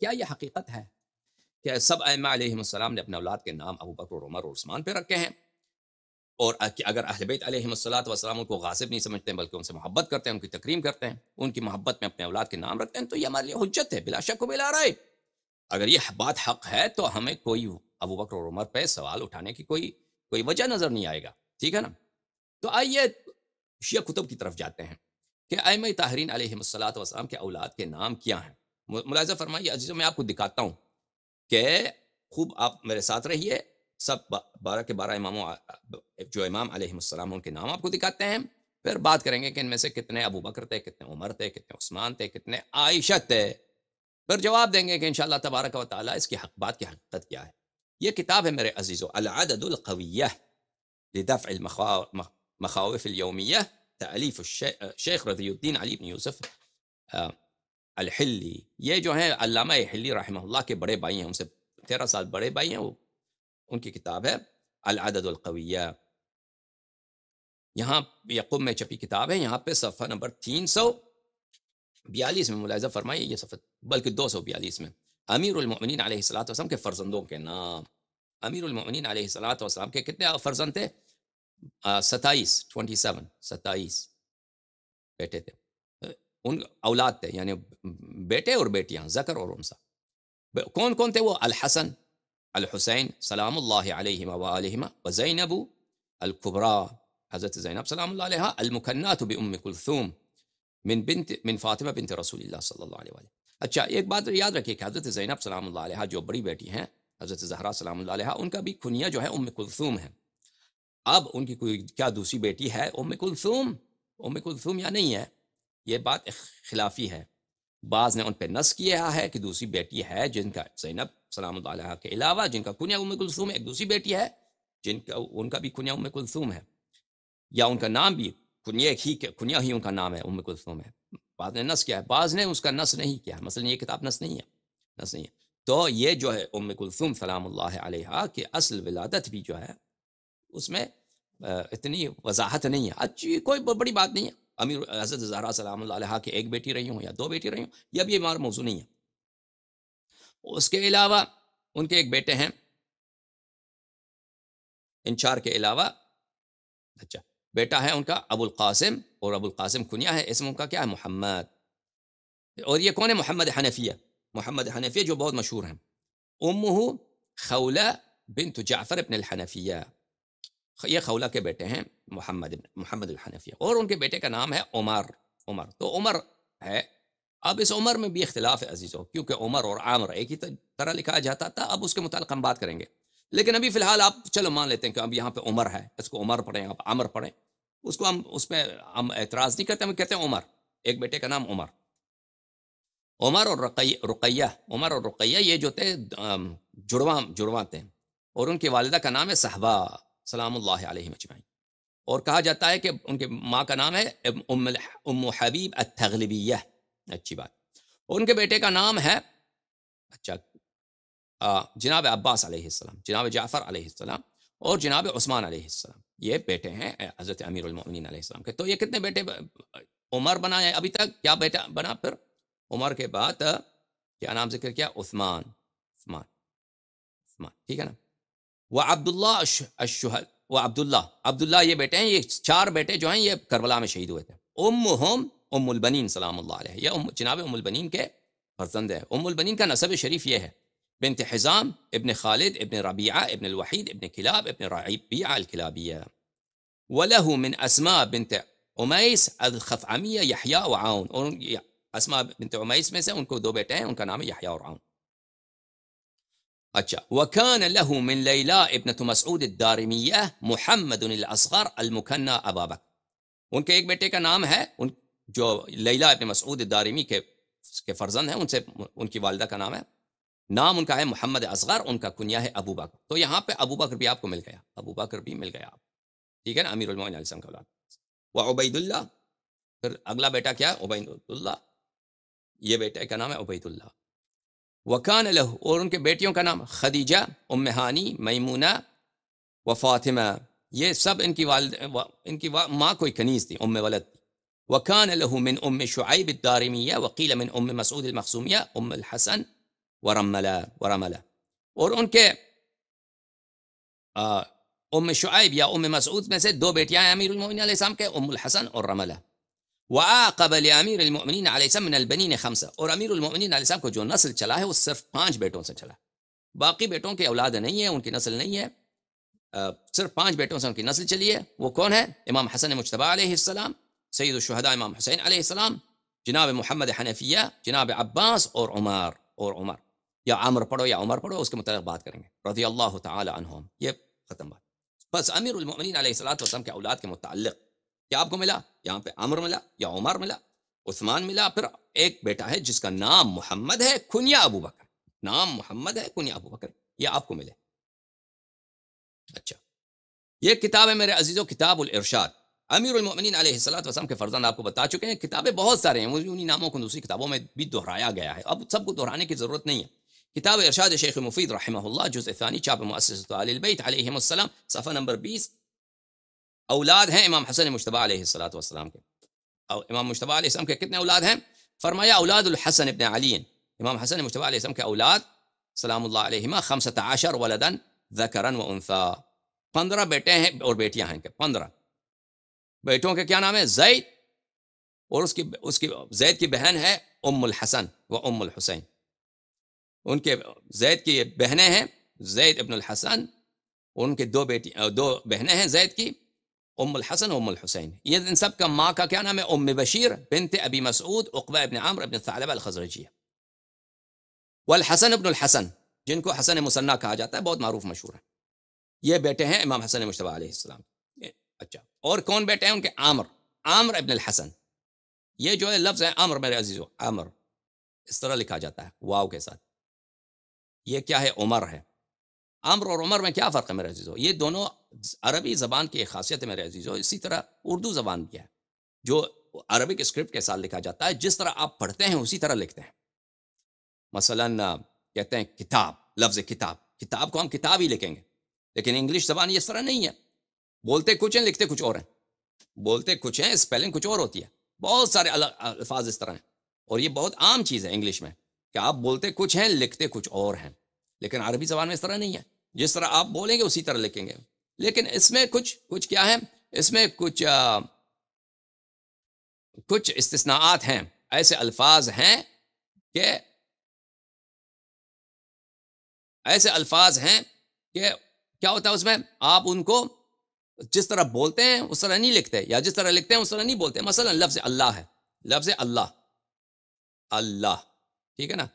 کیا یہ حقیقت ہے کہ سب ائمہ علیہم السلام نے اپنے اولاد کے نام ابو بکر اور عمر اور عثمان پہ رکھے ہیں؟ اور اگر اہل بیت علیہم السلام ان کو غاصب نہیں سمجھتے ہیں بلکہ ان سے محبت کرتے ہیں، ان کی تکریم کرتے ہیں، ان کی محبت میں اپنے اولاد کے نام رکھتے ہیں، تو یہ ہمارے لیے حجت ہے بلا شک و بلا رائے۔ اگر یہ بات حق ہے تو ہمیں کوئی ابو بکر اور عمر پہ سوال اٹھانے کی کوئی وجہ نظر نہیں آئے گا، ٹھیک ہے نا؟ تو آئیے شیعہ کتب کی طرف جاتے ہیں کہ ائمہ طاہرین علیہم السلام کے اولاد کے نام کیا ہیں۔ ملاحظہ فرمائیے عزیزوں، میں آپ کو دکھاتا ہوں کہ خوب آپ میرے ساتھ رہیے، سب 12 کے 12 اماموں جو امام علیہم السلام ان کے نام آپ کو دکھاتے ہیں، پھر بات کریں گے کہ ان میں سے کتنے ابو بکر تھے، کتنے عمر تھے، کتنے عثمان تھے، کتنے عائشہ تھے، پھر جواب دیں گے کہ انشاءاللہ تبارک و تعالی اس کی بات کی حقیقت کیا ہے۔ یہ کتاب ہے میرے عزیزو، العدد القویہ لدفع المخاوف الیومیہ، تألیف شیخ رضی الدین علی بن یوسف الحلی۔ یہ جو ہیں علامہ حلی رحمہ اللہ کے بڑے بھائی ہیں، ان سے 13 سال بڑے بھائی ہیں، وہ ان کی کتاب ہے العدد القویہ۔ یہاں یقوم میں چھپی کتاب ہے، یہاں پہ صفحہ نمبر 342 میں ملاحظہ فرمائیے، یہ صفحہ بلکہ 242 میں امیر المؤمنین علیہ السلام کے فرزندوں کے نام۔ امیر المؤمنین علیہ السلام کے کتنے فرزند تھے؟ 27 بیٹے تھے، ان اولاد تھے، یعنی بیٹے اور بیٹیاں، ذکر اور انثی۔ کون کون تھے وہ؟ الحسن، الحسین سلام اللہ علیہما وآلہما، وزینب الکبریٰ، حضرت زینب سلام اللہ علیہا، المکنات بأم کلثوم من فاطمہ بنت رسول اللہ صلی اللہ علیہ وآلہ۔ اچھا ایک بات یاد رکھیے کہ حضرت زینب سلام اللہ علیہا جو بڑی بیٹی ہیں، حضرت زہرا سلام اللہ علیہا، ان کا بھی کنیہ جو ہے ام کلثوم ہے۔ اب ان کی کوئی کیا دوسری بیٹی ہے ام کلثوم یا نہیں ہے، یہ بات خلافی ہے۔ بعض نے ان پہ نص کیا ہے کہ دوسری بیٹی ہے جن کا زینب سلام اللہ علیہ کے علاوہ جن کا کنیہ ام کلثوم ہے، ایک دوسری بیٹی ہے ان کا بھی کنیہ ام کلثوم ہے، یا ان کا نام بھی کنیہ ہی ان کا نام ہے، ام کلثوم ہے۔ بعض نے نص کیا ہے، بعض نے اس کا نص نہیں کیا، مثلا یہ کتاب نص نہیں ہے۔ تو یہ جو ہے ام کلثوم سلام اللہ علیہا کی اصل ولادت بھی جو ہے اس میں اتنی وضاحت نہیں ہے، اچھی کوئی بڑی بات نہیں ہے۔ امیر حضرت زہرا سلام اللہ علیہا کی ایک بیٹی رہی ہوں یا 2 بیٹی رہی ہوں، یہ بھی ہمارا موضوع نہیں ہے۔ اس کے علاوہ ان کے ایک بیٹے ہیں، ان 4 کے علاوہ اچھا بیٹا ہے ان کا ابو القاسم، اور ابو القاسم کنیہ ہے، اسم ان کا کیا ہے؟ محمد۔ اور یہ کون ہے؟ محمد حنفیہ جو بہت مشہور ہیں۔ امہ خولہ بنت جعفر ابن الحنفیہ، یہ خولہ کے بیٹے ہیں محمد الحنفیہ، اور ان کے بیٹے کا نام ہے عمر۔ تو عمر ہے، اب اس عمر میں بھی اختلاف ہے عزیزو، کیونکہ عمر اور عامر ایک ہی طرح لکھا جاتا تھا، اب اس کے متعلق ہم بات کریں گے، لیکن ابھی فی الحال آپ چلو مان لیتے ہیں کہ اب یہاں پہ عمر ہے، اس کو عمر پڑھیں، آپ عامر پڑھیں، اس کو اس پہ ہم اعتراض نہیں کرتے، ہم کہتے ہیں عمر، ایک بیٹے کا نام عمر اور رقیہ یہ جو تھے جڑواں تھے، اور ان کی والدہ کا نام ہے صحبہ سلام اللہ علیہ اجمعین، اور کہا جاتا ہے کہ ان کے ماں کا نام ہے ام حبیب التغلبیہ، اچھی بات، اور ان کے بیٹے کا نام ہے اچھا جناب عباس علیہ السلام، جناب جعفر علیہ السلام، اور جناب عثمان علیہ السلام، یہ بیٹے ہیں حضرت امیر المؤمنین علیہ السلام کے۔ تو یہ کتنے بیٹے عمر بنا ہے ابھی تک؟ کیا بیٹا بنا؟ پھر عمر کے بعد کیا نام ذکر کیا؟ عثمان، ٹھیک ہے نا؟ عبداللہ یہ بیٹے ہیں، یہ 4 بیٹے جو ہیں یہ کربلا میں شہید ہوئے تھے۔ ام البنین سلام اللہ علیہ، یہ جناب ام البنین کے فرزند ہے۔ ام البنین کا نسب شریف یہ ہے بنت حزام ابن خالد ابن ربیعہ ابن الوحید ابن کلاب ابن ربیعہ الکلابیہ، وله من اسماء بنت امیس الخثعمیہ یحییٰ و عون، اور اسماء بنت امیس میں سے ان کو 2 بیٹے ہیں، ان کا نام ہے یحییٰ اور عون۔ اچھا وكان له من لیلہ ابنۃ مسعود الدارمیہ محمد الاصغر المکنى ابا بکر، ان کے ایک بیٹے کا نام ہے جو لیلہ ابن مسعود الدارمی کے فرزند ہیں، ان کی والدہ کا نام ہے، نام ان کا ہے محمد اصغر، ان کا کنیہ ہے ابو بکر۔ تو یہاں پہ ابو بکر بھی آپ کو مل گیا، ٹھیک ہے نا؟ امیر المؤمنین علیہ السلام کا اولاد۔ وعبید اللہ، پھر اگلا بیٹا کیا ہے؟ عبید اللہ، یہ بیٹے کا نام ہے عبید اللہ۔ وکان لہ، اور ان کے بیٹیوں کا نام خدیجہ، ام ہانی، میمونہ و فاطمہ، یہ سب ان کی ماں کوئی کنیز تھی، ام ولد تھی۔ وکان لہ من ام شعیب الدارمیہ وقیل من ام مسعود المخزومیہ ام الحسن ورملہ اور ان کے ام شعیب یا ام مسعود میں سے 2 بیٹیاں ہیں امیر المؤمنین علیہ السلام کے، ام الحسن اور رملہ. وعاقب لامیر المؤمنین علیہ السلام من البنین 5، اور امیر المؤمنین علیہ السلام کو جو نسل چلا ہے وہ صرف 5 بیٹوں سے چلا، باقی بیٹوں کی اولاد نہیں ہے، ان کی نسل نہیں ہے، صرف 5 بیٹوں سے ان کی نسل چلی ہے. وہ کون ہے؟ امام حسن مجتبی علیہ السلام، سید الشہداء امام حسین علیہ السلام، جناب محمد حنفیہ، جناب عباس اور عمر یا عمر پڑھو یا عمر پڑھو، اس کے متعلق بات کریں گے، رضی اللہ تعالی عنہم. یہ ختم بات. بس امیر المؤمنین علیہ السلام کے اولاد کے متعلق کیا آپ کو ملا؟ یہاں پہ عمر ملا یا عمر ملا، عثمان ملا، پھر ایک بیٹا ہے جس کا نام محمد ہے، کنیا ابو بکر، نام محمد ہے، کنیا ابو بکر، یہ آپ کو ملے. اچھا، یہ کتاب ہے میرے عزیزوں، کتاب الارشاد. امیر المؤمنین علیہ السلام کے فرزند آپ کو بتا چکے ہیں، کتابیں بہت سارے ہیں، انہی ناموں کو دوسری کتابوں میں بھی دہرایا گیا ہے، اب سب کو دہرانے کی ضرورت نہیں ہے. کتاب ارشاد شیخ مفید رحمہ اللہ، جزء ثانی، چاپ مؤسسۃ آل البیت علیہم السلام، صفحہ نمبر 20. اولاد ہیں امام حسن مجتبی علیہ السلام کے. امام مجتبی علیہ السلام کے کتنے اولاد ہیں؟ فرمایا اولاد الحسن ابن علی، امام حسن مجتبی علیہ السلام کے اولاد سلام اللہ علیہما 15 ولدا ذکرا و انثا، 15 بیٹے ہیں اور بیٹیاں ہیں. 15 بیٹوں کے کیا نام ہے؟ زید، اور اس کی زید کی بہن ہے ام الحسن و ام الحسین. ان کے زید کی بہنیں ہیں زید ابن الحسن، ان کے 2 بہنیں ہیں زید کی، ام الحسن و ام الحسین. یہ ان سب کا ماں کا کیا نام ہے؟ ام بشیر بنت ابی مسعود عقبہ ابن عمرو ابن ثعلبہ الخزرجیہ. والحسن ابن الحسن، جن کو حسن مصنع کہا جاتا ہے، بہت معروف مشہور ہے، یہ بیٹے ہیں امام حسن مجتبی علیہ السلام. اچھا، اور کون بیٹے ہیں ان کے؟ عامر ابن الحسن. یہ جو ہے لفظ ہے عامر میرے عزیزو، عامر اس طرح لکھا جاتا ہے واو کے ساتھ. یہ کیا ہے؟ عمر ہے. عمر اور عمر میں کیا فرق ہے میرے عزیزو؟ یہ دونوں عربی زبان کی ایک خاصیت ہے میرے عزیزو. اسی طرح اردو زبان بھی ہے، جو عربک اسکرپٹ کے ساتھ لکھا جاتا ہے، جس طرح آپ پڑھتے ہیں اسی طرح لکھتے ہیں. مثلا کہتے ہیں کتاب، لفظ کتاب کو ہم کتاب ہی لکھیں گے، لیکن انگلش زبان یہ اس طرح نہیں ہے. بولتے کچھ ہیں، لکھتے کچھ اور ہیں. بولتے کچھ ہیں، اسپیلنگ کچھ اور ہوتی ہے. بہت سارے الفاظ اس طرح ہیں، اور یہ بہت عام چیز ہے انگلش میں کہ آپ بولتے کچھ ہیں، لکھتے کچھ اور ہیں. لیکن عربی زبان میں اس طرح نہیں ہے، جس طرح آپ بولیں گے اسی طرح لکھیں گے. لیکن اس میں کچھ کیا ہے؟ اس میں کچھ استثناءات ہیں، ایسے الفاظ ہیں کہ کیا ہوتا ہے اس میں؟ آپ ان کو جس طرح بولتے ہیں اس طرح نہیں لکھتے، یا جس طرح لکھتے ہیں اس طرح نہیں بولتے. مثلا لفظ اللہ ہے، لفظ اللہ، ٹھیک ہے نا؟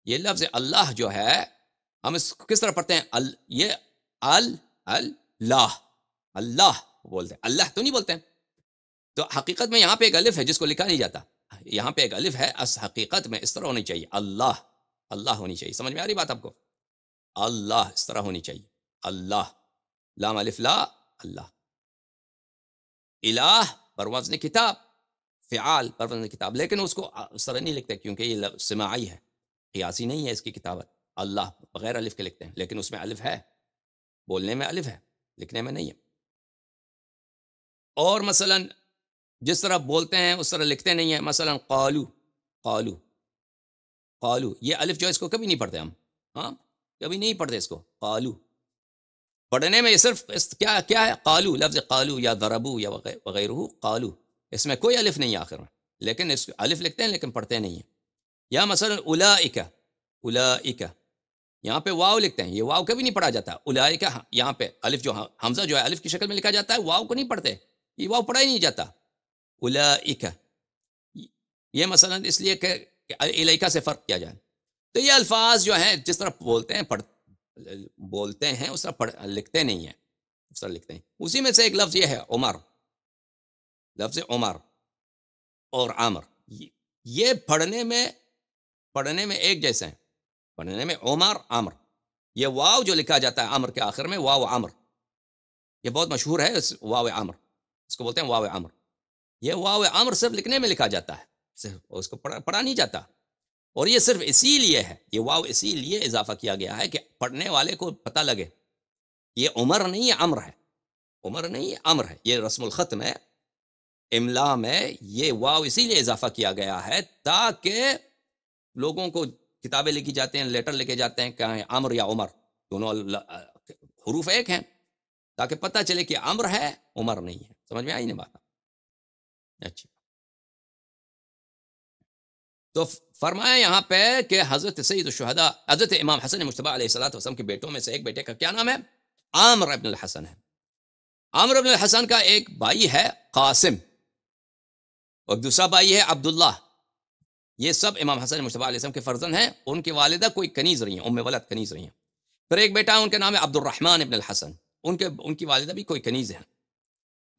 یہ لفظ اللہ جو ہے ہم اس کو کس طرح پڑھتے ہیں؟ یہ اللہ بولتے ہیں، اللہ تو نہیں بولتے ہیں. تو حقیقت میں یہاں پہ ایک الف ہے جس کو لکھا نہیں جاتا، یہاں پہ ایک الف ہے، اس حقیقت میں اس طرح ہونی چاہیے، اللہ ہونی چاہیے. سمجھ میں آ رہی بات آپ کو؟ اللہ اس طرح ہونی چاہیے، اللہ، لام الف لا، اللہ. الہ پر وزن کتاب، فعال پر وزن کتاب، لیکن اس کو اس طرح نہیں لکھتے کیونکہ یہ سماعی ہے، قیاسی نہیں ہے اس کی کتابت. اللہ بغیر الف کے لکھتے ہیں، لیکن اس میں الف ہے، بولنے میں الف ہے، لکھنے میں نہیں ہے. اور مثلا جس طرح بولتے ہیں اس طرح لکھتے نہیں ہیں. مثلا قالو، یہ الف جو ہے اس کو کبھی نہیں پڑھتے ہم، کبھی نہیں پڑھتے اس کو. قالو پڑھنے میں صرف کیا ہے؟ قالو، لفظ قالو یا ضربو یا وغیرہ، قالو، اس میں کوئی الف نہیں آخر میں، لیکن اس کو الف لکھتے ہیں لیکن پڑھتے نہیں ہیں. یا مثلا اولئک، یہاں پہ واو لکھتے ہیں، یہ واو کبھی نہیں پڑھا جاتا. اولئک، یہاں پہ الف جو حمزہ جو ہے الف کی شکل میں لکھا جاتا ہے، واو کو نہیں پڑھتے، یہ واو پڑھا ہی نہیں جاتا. اولئک، یہ مثلا اس لیے کہ الیکا سے فرق کیا جائے. تو یہ الفاظ جو ہیں جس طرح بولتے ہیں اس طرح لکھتے نہیں ہیں، اس طرح لکھتے ہیں. اسی میں سے ایک لفظ یہ ہے عمر، لفظ عمر اور عامر، یہ پڑھنے میں ایک جیسے ہیں، پڑھنے میں عمر عامر. یہ واو جو لکھا جاتا ہے عامر کے آخر میں، واو عامر، یہ بہت مشہور ہے، واو عامر، اس کو بولتے ہیں واو عامر. یہ واو عامر صرف لکھنے میں لکھا جاتا ہے، صرف اس کو پڑھا نہیں جاتا. اور یہ صرف اسی لیے ہے، یہ واو اسی لیے اضافہ کیا گیا ہے کہ پڑھنے والے کو پتہ لگے یہ عمر نہیں ہے، عمر ہے، عمر نہیں ہے، عمر ہے. یہ رسم الخط میں، املا میں یہ واو اسی لیے اضافہ کیا گیا ہے تاکہ لوگوں کو کتابیں لکھی جاتے ہیں، لیٹر لکھے جاتے ہیں کہ عمر یا عمر، دونوں حروف ایک ہیں، تاکہ پتہ چلے کہ عمر ہے عمر نہیں ہے. سمجھ میں آئی نہیں بات؟ اچھا، تو فرمایا یہاں پہ کہ حضرت سید الشہداء حضرت امام حسن مجتبی علیہ الصلوۃ والسلام کے بیٹوں میں سے ایک بیٹے کا کیا نام ہے؟ عامر ابن الحسن ہے. عامر ابن الحسن کا ایک بھائی ہے قاسم، اور دوسرا بھائی ہے عبداللہ. یہ سب امام حسن مجتبی علیہ السلام کے فرزند ہیں. ان کی والدہ کوئی کنیز رہی ہیں، ام ولد کنیز رہی ہیں. پھر ایک بیٹا ہے، ان کا نام ہے عبد الرحمن ابن الحسن، ان کی والدہ بھی کوئی کنیز ہے.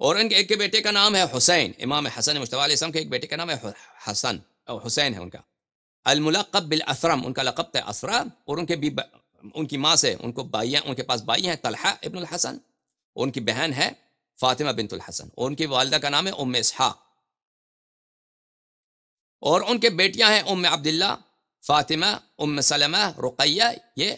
اور ان کے ایک کے بیٹے کا نام ہے حسین. امام حسن مجتبی علیہ السلام کے ایک بیٹے کا نام ہے حسن، اور حسین ہے ان کا. الملقب بالاسرم، ان کا لقب ہے اسرا. اور ان کی ماں سے ان کے پاس بھائی ہیں طلحہ ابن الحسن، اور ان کی بہن ہے فاطمہ بنت الحسن، اور ان کی والدہ کا نام ہے ام اسحاق. اور ان کے بیٹیاں ہیں ام عبداللہ، فاطمہ، ام سلمہ، رقیہ. یہ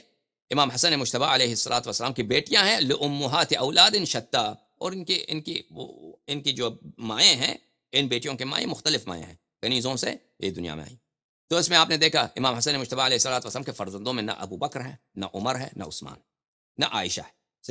امام حسن مجتبی علیہ الصلوۃ والسلام کی بیٹیاں ہیں. لامہات اولاد شتیٰ، اور ان کی جو مائیں ہیں، ان بیٹیوں کے مائیں مختلف مائیں ہیں، کنیزوں سے یہ دنیا میں آئی. تو اس میں آپ نے دیکھا امام حسن مجتبی علیہ الصلوۃ والسلام کے فرزندوں میں نہ ابو بکر ہے، نہ عمر ہے، نہ عثمان، نہ عائشہ ہے.